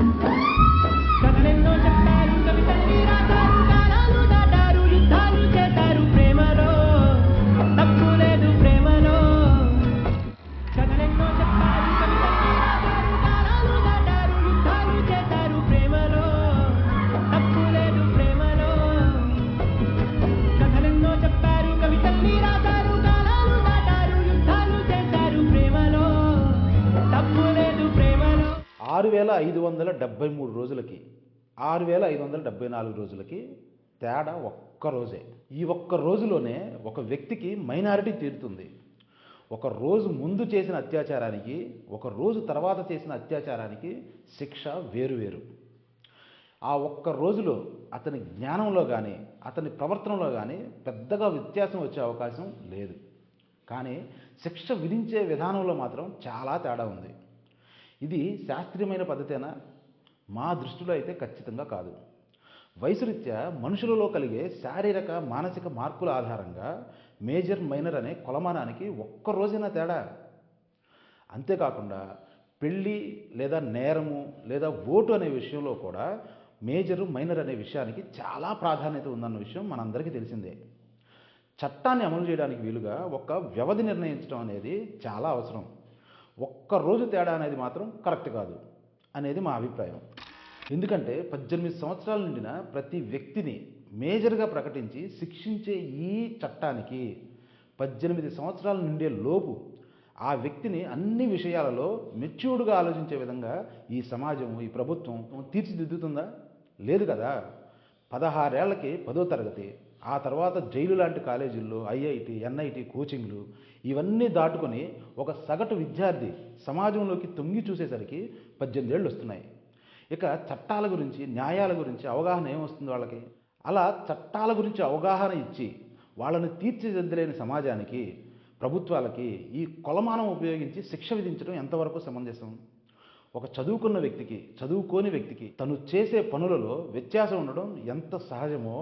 కథలెన్నో చెప్పారు, కవితల్ని రాశారు, కాలాలు దాటారు, యుద్ధాలు చేశారు ప్రేమలో, తప్పు లేదు ప్రేమలో. కథలెన్నో చెప్పారు, కవితల్ని రాశారు, కాలాలు దాటారు, యుద్ధాలు చేశారు ప్రేమలో, తప్పు లేదు ప్రేమలో. కథలెన్నో చెప్పారు, కవితల్ని రాశారు, కాలాలు దాటారు, యుద్ధాలు చేశారు ప్రేమలో, తప్పు లేదు ప్రేమలో. 6573 రోజులకి 6574 రోజులకి తేడా ఒక్క రోజే. ఈ ఒక్క రోజులోనే ఒక వ్యక్తికి మైనారిటీ తీరుతుంది. ఒక రోజు ముందు చేసిన అత్యాచారానికి, ఒక రోజు తర్వాత చేసిన అత్యాచారానికి శిక్ష వేరువేరు. ఆ ఒక్క రోజులో అతని జ్ఞానంలో కానీ, అతని ప్రవర్తనలో కానీ పెద్దగా వ్యత్యాసం వచ్చే అవకాశం లేదు. కానీ శిక్ష విధించే విధానంలో మాత్రం చాలా తేడా ఉంది. ఇది శాస్త్రీయమైన పద్ధతేనా? మా దృష్టిలో అయితే ఖచ్చితంగా కాదు. వయసురీత్యా మనుషులలో కలిగే శారీరక మానసిక మార్పుల ఆధారంగా మేజర్ మైనర్ అనే కొలమానానికి ఒక్క రోజైనా తేడా. అంతేకాకుండా పెళ్ళి లేదా నేరము లేదా ఓటు అనే విషయంలో కూడా మేజరు మైనర్ అనే విషయానికి చాలా ప్రాధాన్యత ఉందన్న విషయం మనందరికీ తెలిసిందే. చట్టాన్ని అమలు చేయడానికి వీలుగా ఒక వ్యవధి నిర్ణయించడం అనేది చాలా అవసరం. ఒక్క రోజు తేడా అనేది మాత్రం కరెక్ట్ కాదు అనేది మా అభిప్రాయం. ఎందుకంటే 18 సంవత్సరాల నిండిన ప్రతి వ్యక్తిని మేజర్గా ప్రకటించి శిక్షించే ఈ చట్టానికి 18 సంవత్సరాల నిండే లోపు ఆ వ్యక్తిని అన్ని విషయాలలో మెచ్యూర్డ్గా ఆలోచించే విధంగా ఈ సమాజం, ఈ ప్రభుత్వం తీర్చిదిద్దుతుందా? లేదు కదా. 16 ఏళ్లకి 10వ తరగతి, ఆ తర్వాత జైలు లాంటి కాలేజీల్లో ఐఐటి, ఎన్ఐటి కోచింగ్లు ఇవన్నీ దాటుకొని ఒక సగటు విద్యార్థి సమాజంలోకి తొంగి చూసేసరికి 18 ఏళ్ళు వస్తున్నాయి. ఇక చట్టాల గురించి, న్యాయాల గురించి అవగాహన ఏమొస్తుంది వాళ్ళకి? అలా చట్టాల గురించి అవగాహన ఇచ్చి వాళ్ళని తీర్చిదిద్దలేని సమాజానికి, ప్రభుత్వాలకి ఈ కొలమానం ఉపయోగించి శిక్ష విధించడం ఎంతవరకు సమంజసం? ఒక చదువుకున్న వ్యక్తికి, చదువుకోని వ్యక్తికి తను చేసే పనులలో వ్యత్యాసం ఉండడం ఎంత సహజమో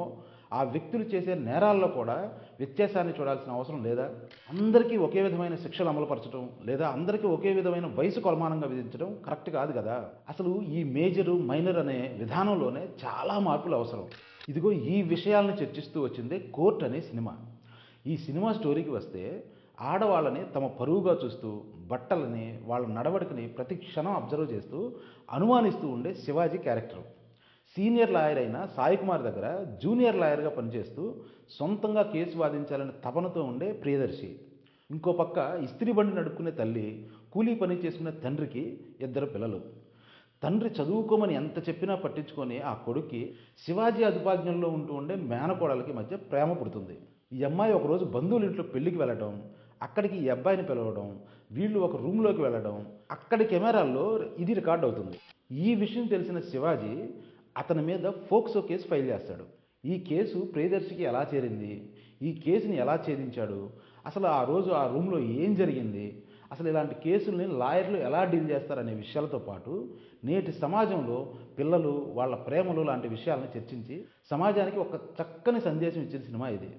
ఆ వ్యక్తులు చేసే నేరాల్లో కూడా వ్యత్యాసాన్ని చూడాల్సిన అవసరం లేదా? అందరికీ ఒకే విధమైన శిక్షలు అమలుపరచడం లేదా అందరికీ ఒకే విధమైన వయసు కొలమానంగా విధించడం కరెక్ట్ కాదు కదా. అసలు ఈ మేజరు మైనర్ అనే విధానంలోనే చాలా మార్పులు అవసరం. ఇదిగో ఈ విషయాలను చర్చిస్తూ వచ్చిందే కోర్ట్ అనే సినిమా. ఈ సినిమా స్టోరీకి వస్తే ఆడవాళ్ళని తమ పరువుగా చూస్తూ, బట్టలని, వాళ్ళ నడవడికని ప్రతి క్షణం అబ్జర్వ్ చేస్తూ అనుమానిస్తూ ఉండే శివాజీ క్యారెక్టర్. సీనియర్ లాయర్ అయిన సాయి కుమార్ దగ్గర జూనియర్ లాయర్గా పనిచేస్తూ సొంతంగా కేసు వాదించాలని తపనతో ఉండే ప్రియదర్శి. ఇంకో పక్క ఇస్త్రీ బండి నడుపుకునే తల్లి, కూలీ పని చేసుకునే తండ్రికి 2 పిల్లలు. తండ్రి చదువుకోమని ఎంత చెప్పినా పట్టించుకొని ఆ కొడుక్కి శివాజీ అదుపాజ్ఞంలో ఉంటూ ఉండే మేనకోడలకి మధ్య ప్రేమ పుడుతుంది. ఈ అమ్మాయి ఒకరోజు బంధువుల ఇంట్లో పెళ్లికి వెళ్ళడం, అక్కడికి ఈ అబ్బాయిని పిలవడం, వీళ్ళు ఒక రూమ్లోకి వెళ్ళడం, అక్కడి కెమెరాల్లో ఇది రికార్డ్ అవుతుంది. ఈ విషయం తెలిసిన శివాజీ అతని మీద ఫోక్సో కేసు ఫైల్ చేస్తాడు. ఈ కేసు ప్రియదర్శికి ఎలా చేరింది, ఈ కేసుని ఎలా ఛేదించాడు, అసలు ఆ రోజు ఆ రూమ్లో ఏం జరిగింది, అసలు ఇలాంటి కేసుల్ని లాయర్లు ఎలా డీల్ చేస్తారనే విషయాలతో పాటు నేటి సమాజంలో పిల్లలు, వాళ్ళ ప్రేమలు లాంటి విషయాలను చర్చించి సమాజానికి ఒక చక్కని సందేశం ఇచ్చిన సినిమా ఇది.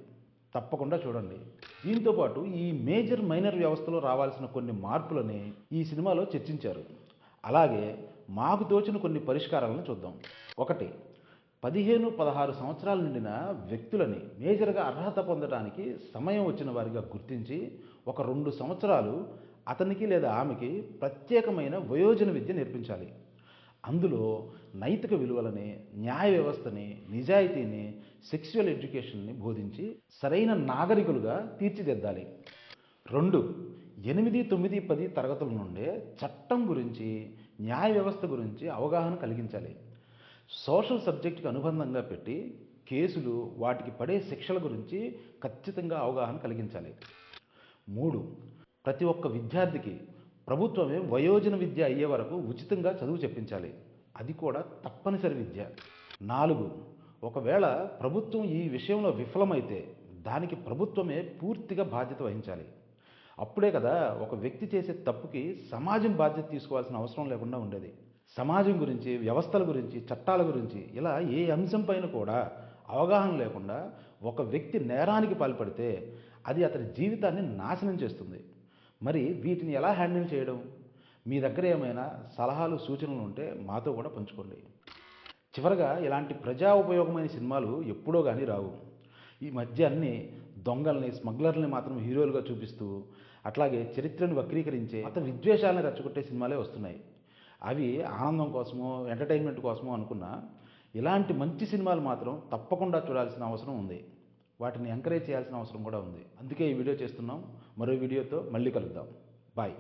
తప్పకుండా చూడండి. దీంతోపాటు ఈ మేజర్ మైనర్ వ్యవస్థలో రావాల్సిన కొన్ని మార్పులని ఈ సినిమాలో చర్చించారు. అలాగే మాకు తోచిన కొన్ని పరిష్కారాలను చూద్దాం. 1. 15-16 సంవత్సరాల నిండిన వ్యక్తులని మేజర్గా అర్హత పొందడానికి సమయం వచ్చిన వారిగా గుర్తించి ఒక 2 సంవత్సరాలు అతనికి లేదా ఆమెకి ప్రత్యేకమైన వయోజన విద్య నేర్పించాలి. అందులో నైతిక విలువలని, న్యాయ వ్యవస్థని, నిజాయితీని, సెక్సువల్ ఎడ్యుకేషన్ని బోధించి సరైన నాగరికులుగా తీర్చిదిద్దాలి. 2. 8, 9, 10 తరగతుల నుండే చట్టం గురించి, న్యాయ వ్యవస్థ గురించి అవగాహన కలిగించాలి. సోషల్ సబ్జెక్టుకి అనుబంధంగా పెట్టి కేసులు, వాటికి పడే శిక్షల గురించి ఖచ్చితంగా అవగాహన కలిగించాలి. 3. ప్రతి ఒక్క విద్యార్థికి ప్రభుత్వమే వయోజన విద్య అయ్యే వరకు ఉచితంగా చదువు చెప్పించాలి. అది కూడా తప్పనిసరి విద్య. 4. ఒకవేళ ప్రభుత్వం ఈ విషయంలో విఫలమైతే దానికి ప్రభుత్వమే పూర్తిగా బాధ్యత వహించాలి. అప్పుడే కదా ఒక వ్యక్తి చేసే తప్పుకి సమాజం బాధ్యత తీసుకోవాల్సిన అవసరం లేకుండా ఉండేది. సమాజం గురించి, వ్యవస్థల గురించి, చట్టాల గురించి ఇలా ఏ అంశం పైన కూడా అవగాహన లేకుండా ఒక వ్యక్తి నేరానికి పాల్పడితే అది అతని జీవితాన్ని నాశనం చేస్తుంది. మరి వీటిని ఎలా హ్యాండిల్ చేయడం? మీ దగ్గర ఏమైనా సలహాలు సూచనలు ఉంటే మాతో కూడా పంచుకోండి. చివరగా ఇలాంటి ప్రజా ఉపయోగమైన సినిమాలు ఎప్పుడో కానీ రావు. ఈ మధ్య అన్ని దొంగల్ని స్మగ్లర్ని మాత్రం హీరోలుగా చూపిస్తూ అట్లాగే చరిత్రను వక్రీకరించే మత విద్వేషాలను రెచ్చగొట్టే సినిమాలే వస్తున్నాయి. అవి ఆనందం కోసమో ఎంటర్టైన్మెంట్ కోసమో అనుకున్నా ఇలాంటి మంచి సినిమాలు మాత్రం తప్పకుండా చూడాల్సిన అవసరం ఉంది. వాటిని ఎంకరేజ్ చేయాల్సిన అవసరం కూడా ఉంది. అందుకే ఈ వీడియో చేస్తున్నాం. మరో వీడియోతో మళ్ళీ కలుద్దాం. బాయ్.